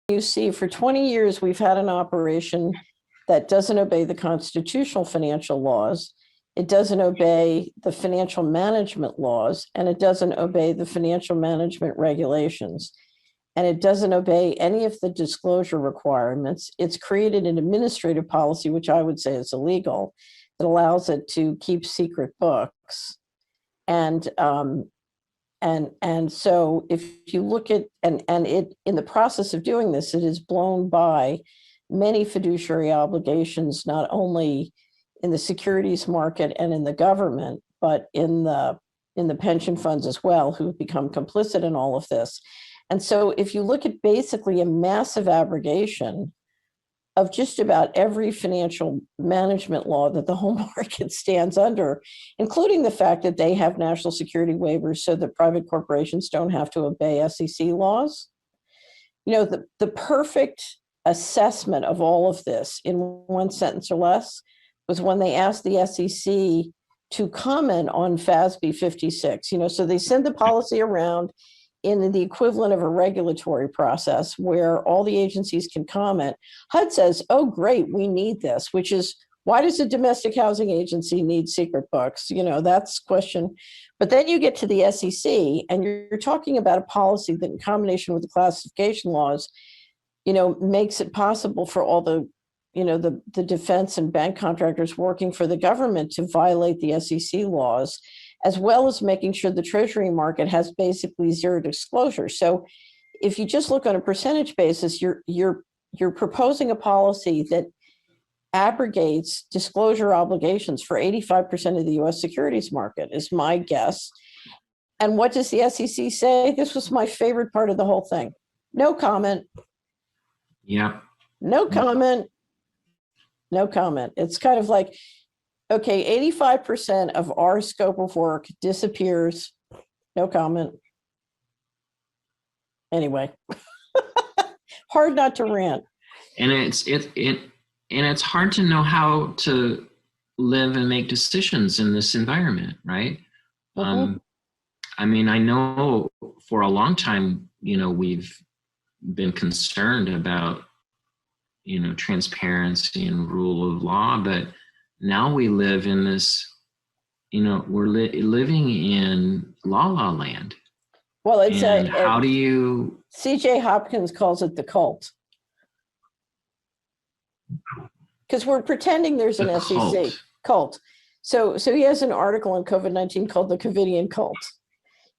you see for 20 years, we've had an operation that doesn't obey the constitutional financial laws. It doesn't obey the financial management laws, and it doesn't obey the financial management regulations. And it doesn't obey any of the disclosure requirements. It's created an administrative policy, which I would say is illegal, that allows it to keep secret books. And so if you look at, and it, in the process of doing this, it is blown by many fiduciary obligations, not only in the securities market and in the government, but in the pension funds as well, who've become complicit in all of this. And so if you look at basically a massive abrogation of just about every financial management law that the whole market stands under, including the fact that they have national security waivers so that private corporations don't have to obey SEC laws. You know, the perfect assessment of all of this in one sentence or less was when they asked the SEC to comment on FASB 56. You know, so they send the policy around in the equivalent of a regulatory process where all the agencies can comment. HUD says, oh, great, we need this, which is, why does a domestic housing agency need secret books? You know, that's question. But then you get to the SEC and you're talking about a policy that in combination with the classification laws, you know, makes it possible for all the, you know, the defense and bank contractors working for the government to violate the SEC laws, as well as making sure the treasury market has basically zero disclosure. So if you just look on a percentage basis, you're proposing a policy that abrogates disclosure obligations for 85% of the US securities market, is my guess. And what does the SEC say? This was my favorite part of the whole thing. No comment. Yeah. No comment. No comment. It's kind of like, okay, 85% of our scope of work disappears. No comment. Anyway, hard not to rant. And it's hard to know how to live and make decisions in this environment, right? Mm-hmm. I mean, I know for a long time, you know, we've been concerned about, you know, transparency and rule of law, but now we live in this, you know, we're living in la la land. Well, it's how do you? C.J. Hopkins calls it the cult, because we're pretending there's an SEC cult. So he has an article on COVID-19 called the Covidian Cult.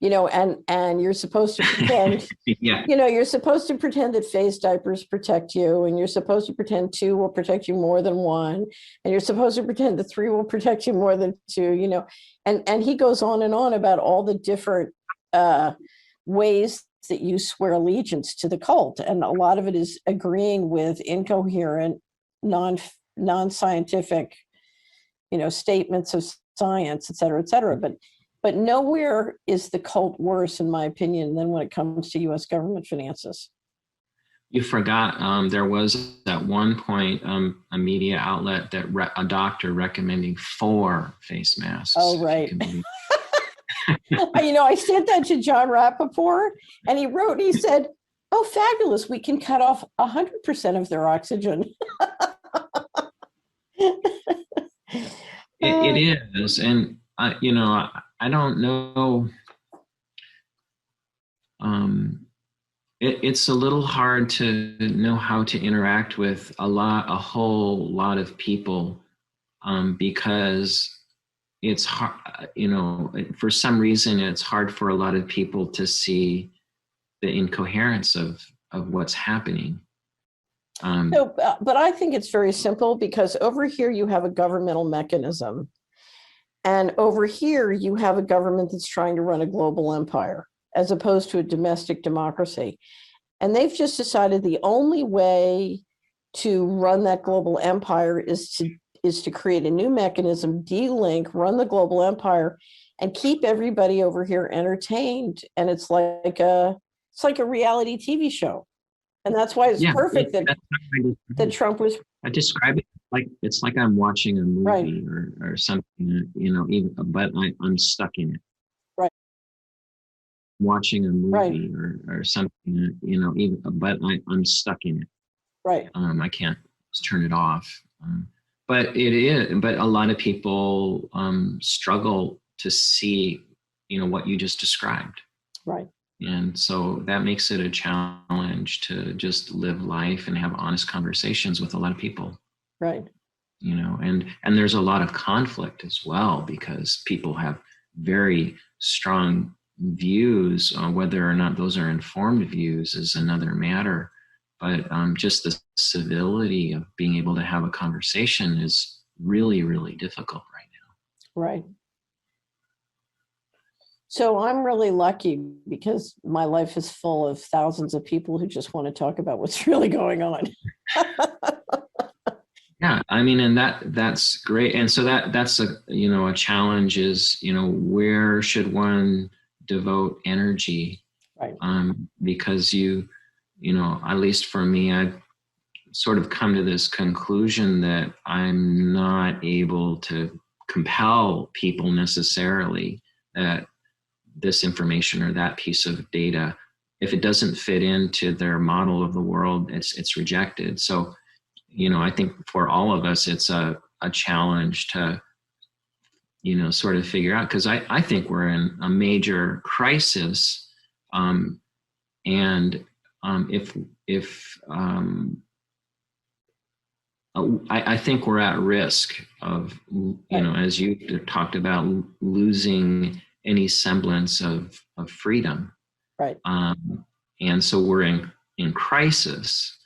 You know, and you're supposed to pretend, yeah. You know, you're supposed to pretend that face diapers protect you, and you're supposed to pretend 2 will protect you more than 1, and you're supposed to pretend that 3 will protect you more than 2, you know, and he goes on and on about all the different ways that you swear allegiance to the cult. And a lot of it is agreeing with incoherent, non-scientific, you know, statements of science, et cetera, et cetera. But nowhere is the cult worse, in my opinion, than when it comes to U.S. government finances. You forgot there was at one point a media outlet that a doctor recommending 4 face masks. Oh, right. You know, I sent that to John Rappaport, and he said, oh, fabulous, we can cut off 100% of their oxygen. It is. And, you know, I don't know. It's a little hard to know how to interact with a whole lot of people because it's hard, you know, for some reason, it's hard for a lot of people to see the incoherence of what's happening. But I think it's very simple, because over here you have a governmental mechanism. And over here, you have a government that's trying to run a global empire, as opposed to a domestic democracy. And they've just decided the only way to run that global empire is to create a new mechanism, de-link, run the global empire, and keep everybody over here entertained. And it's like a reality TV show. And that's why it's perfect that Trump was. I describe it like it's like I'm watching a movie, right, or something, you know, but I'm stuck in it. watching a Right, movie or something, even, but I'm stuck in it. right, I can't just turn it off. But a lot of people struggle to see, what you just described. right, And so that makes it a challenge to just live life and have honest conversations with a lot of people, right, and there's a lot of conflict as well because people have very strong views. Whether or not those are informed views is another matter, but just the civility of being able to have a conversation is really, really difficult right now. right. So I'm really lucky because my life is full of thousands of people who just want to talk about what's really going on. Yeah, I mean, and that's great. And so that's a challenge is, where should one devote energy? Right, Because at least for me, I've sort of come to this conclusion that I'm not able to compel people necessarily that this information or that piece of data, if it doesn't fit into their model of the world, it's rejected. So, I think for all of us, it's a challenge to, sort of figure out, because I think we're in a major crisis. And if I think we're at risk of, as you talked about, losing any semblance of freedom. right, And so we're in crisis.